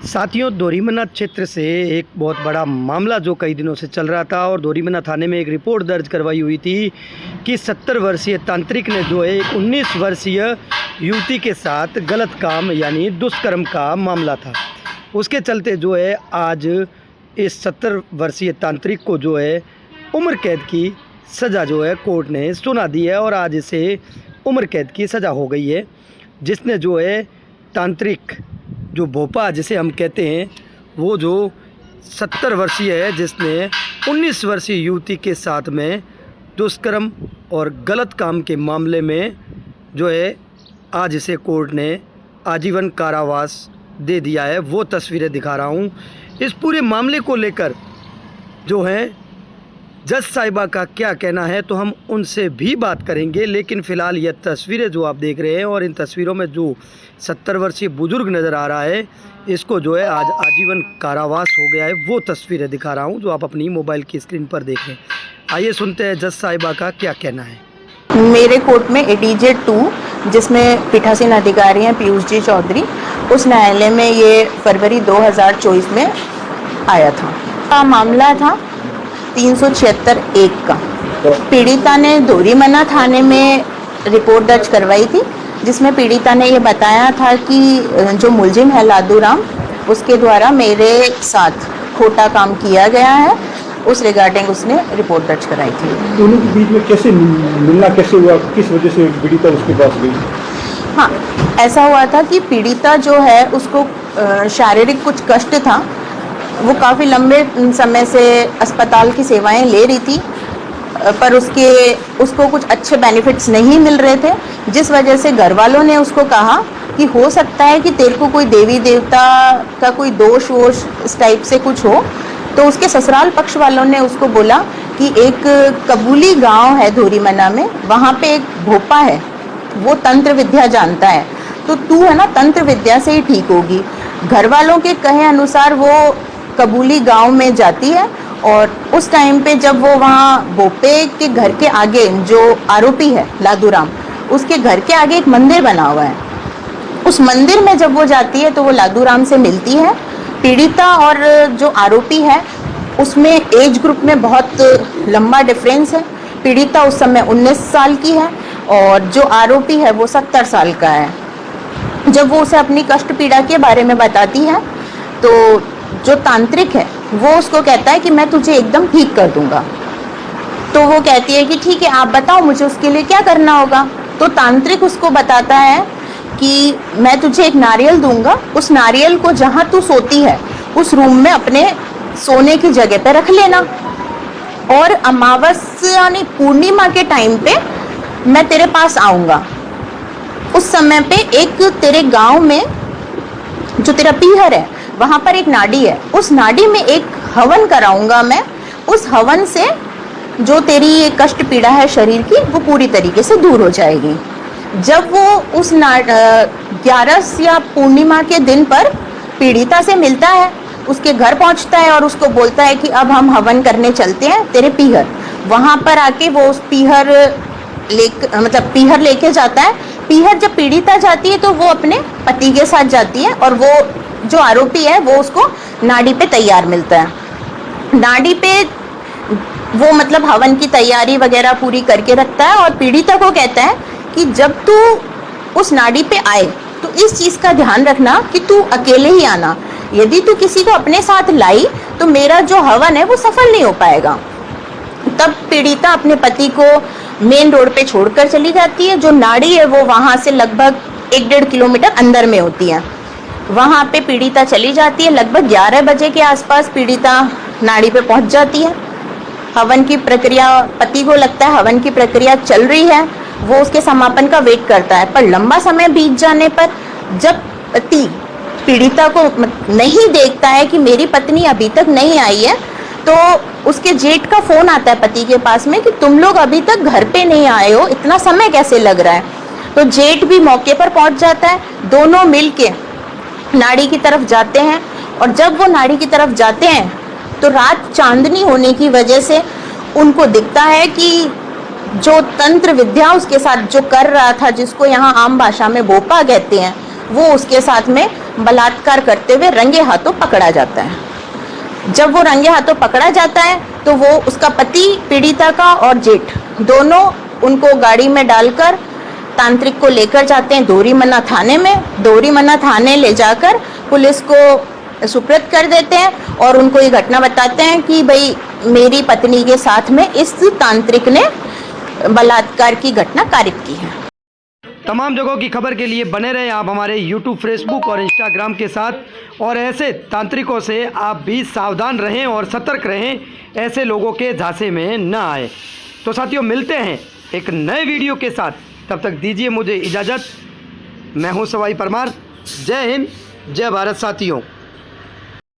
साथियों, दोरीमन्ना क्षेत्र से एक बहुत बड़ा मामला जो कई दिनों से चल रहा था और दोरीमन्ना थाने में एक रिपोर्ट दर्ज करवाई हुई थी कि 70 वर्षीय तांत्रिक ने जो है एक 19 वर्षीय युवती के साथ गलत काम यानी दुष्कर्म का मामला था। उसके चलते जो है आज इस 70 वर्षीय तांत्रिक को जो है उम्र कैद की सज़ा जो है कोर्ट ने सुना दी है और आज इसे उम्र कैद की सज़ा हो गई है। जिसने जो है तांत्रिक जो भोपा जिसे हम कहते हैं वो जो 70 वर्षीय है जिसने 19 वर्षीय युवती के साथ में दुष्कर्म और गलत काम के मामले में जो है आज इसे कोर्ट ने आजीवन कारावास दे दिया है। वो तस्वीरें दिखा रहा हूँ। इस पूरे मामले को लेकर जो है जज साहिबा का क्या कहना है तो हम उनसे भी बात करेंगे, लेकिन फ़िलहाल ये तस्वीरें जो आप देख रहे हैं और इन तस्वीरों में जो 70 वर्षीय बुज़ुर्ग नज़र आ रहा है इसको जो है आज आजीवन कारावास हो गया है। वो तस्वीरें दिखा रहा हूँ जो आप अपनी मोबाइल की स्क्रीन पर देख रहे हैं। आइए सुनते हैं जज साहिबा का क्या कहना है। मेरे कोर्ट में ADJ 2 जिसमें पीठासीन अधिकारी हैं पीयूष जी चौधरी, उस न्यायालय में ये फरवरी 2024 में आया था। मामला था 376(1) का। पीड़िता ने दोरीमन्ना थाने में रिपोर्ट दर्ज करवाई थी जिसमें पीड़िता ने ये बताया था कि जो मुलजिम है लादूराम उसके द्वारा मेरे साथ खोटा काम किया गया है। उस रिगार्डिंग उसने रिपोर्ट दर्ज कराई थी। दोनों के बीच में कैसे मिलना कैसे हुआ, किस वजह से पीड़िता उसके पास गई? हाँ, ऐसा हुआ था कि पीड़िता जो है उसको शारीरिक कुछ कष्ट था। वो काफ़ी लंबे समय से अस्पताल की सेवाएं ले रही थी पर उसको कुछ अच्छे बेनिफिट्स नहीं मिल रहे थे, जिस वजह से घर वालों ने उसको कहा कि हो सकता है कि तेरे को कोई देवी देवता का कोई दोष वोश इस टाइप से कुछ हो। तो उसके ससुराल पक्ष वालों ने उसको बोला कि एक कबूली गांव है दोरीमन्ना में, वहाँ पे एक भोपा है, वो तंत्र विद्या जानता है, तो तू है ना तंत्र विद्या से ही ठीक होगी। घर वालों के कहे अनुसार वो कबूली गांव में जाती है और उस टाइम पे जब वो वहाँ भोपे के घर के आगे जो आरोपी है लादूराम, उसके घर के आगे एक मंदिर बना हुआ है। उस मंदिर में जब वो जाती है तो वो लादूराम से मिलती है। पीड़िता और जो आरोपी है उसमें एज ग्रुप में बहुत लंबा डिफरेंस है। पीड़िता उस समय 19 साल की है और जो आरोपी है वो 70 साल का है। जब वो उसे अपनी कष्ट पीड़ा के बारे में बताती है तो जो तांत्रिक है वो उसको कहता है कि मैं तुझे एकदम ठीक कर दूंगा। तो वो कहती है कि ठीक है, आप बताओ मुझे उसके लिए क्या करना होगा। तो तांत्रिक उसको बताता है कि मैं तुझे एक नारियल दूंगा, उस नारियल को जहाँ तू सोती है उस रूम में अपने सोने की जगह पे रख लेना और अमावस्या यानी पूर्णिमा के टाइम पे मैं तेरे पास आऊँगा। उस समय पे एक तेरे गांव में जो तेरा पीहर है वहाँ पर एक नाडी है, उस नाडी में एक हवन कराऊंगा मैं। उस हवन से जो तेरी कष्ट पीड़ा है शरीर की वो पूरी तरीके से दूर हो जाएगी। जब वो उस 11 या पूर्णिमा के दिन पर पीड़िता से मिलता है, उसके घर पहुंचता है और उसको बोलता है कि अब हम हवन करने चलते हैं तेरे पीहर। वहाँ पर आके वो उस पीहर लेके जाता है। पीहर जब पीड़िता जाती है तो वो अपने पति के साथ जाती है और वो जो आरोपी है वो उसको नाड़ी पे तैयार मिलता है। नाड़ी पे वो मतलब हवन की तैयारी वगैरह पूरी करके रखता है और पीड़िता को कहता है कि जब तू उस नाड़ी पे आए तो इस चीज़ का ध्यान रखना कि तू अकेले ही आना। यदि तू किसी को अपने साथ लाई तो मेरा जो हवन है वो सफल नहीं हो पाएगा। तब पीड़िता अपने पति को मेन रोड पे छोड़कर चली जाती है। जो नाड़ी है वो वहाँ से लगभग 1-1.5 किलोमीटर अंदर में होती है। वहाँ पे पीड़िता चली जाती है। लगभग 11 बजे के आसपास पीड़िता नाड़ी पे पहुँच जाती है। हवन की प्रक्रिया, पति को लगता है हवन की प्रक्रिया चल रही है, वो उसके समापन का वेट करता है। पर लंबा समय बीत जाने पर जब पति पीड़िता को नहीं देखता है कि मेरी पत्नी अभी तक नहीं आई है, तो उसके जेठ का फ़ोन आता है पति के पास में कि तुम लोग अभी तक घर पे नहीं आए हो, इतना समय कैसे लग रहा है। तो जेठ भी मौके पर पहुँच जाता है। दोनों मिल के नाड़ी की तरफ जाते हैं और जब वो नाड़ी की तरफ जाते हैं तो रात चांदनी होने की वजह से उनको दिखता है कि जो तंत्र विद्या उसके साथ जो कर रहा था, जिसको यहाँ आम भाषा में भोपा कहते हैं, वो उसके साथ में बलात्कार करते हुए रंगे हाथों पकड़ा जाता है। जब वो रंगे हाथों पकड़ा जाता है तो वो उसका पति पीड़िता का और जेठ दोनों उनको गाड़ी में डालकर तांत्रिक को लेकर जाते हैं दोरीमन्ना थाने में। दोरीमन्ना थाने ले जाकर पुलिस को सुपुर्द कर देते हैं और उनको ये घटना बताते हैं कि भाई मेरी पत्नी के साथ में इस तांत्रिक ने बलात्कार की घटना कारित की है। तमाम जगहों की खबर के लिए बने रहें आप हमारे यूट्यूब, फेसबुक और इंस्टाग्राम के साथ। और ऐसे तांत्रिकों से आप भी सावधान रहें और सतर्क रहें, ऐसे लोगों के झांसे में न आए। तो साथियों, मिलते हैं एक नए वीडियो के साथ, तब तक दीजिए मुझे इजाज़त। मैं हूं सवाई परमार। जय हिंद, जय भारत साथियों।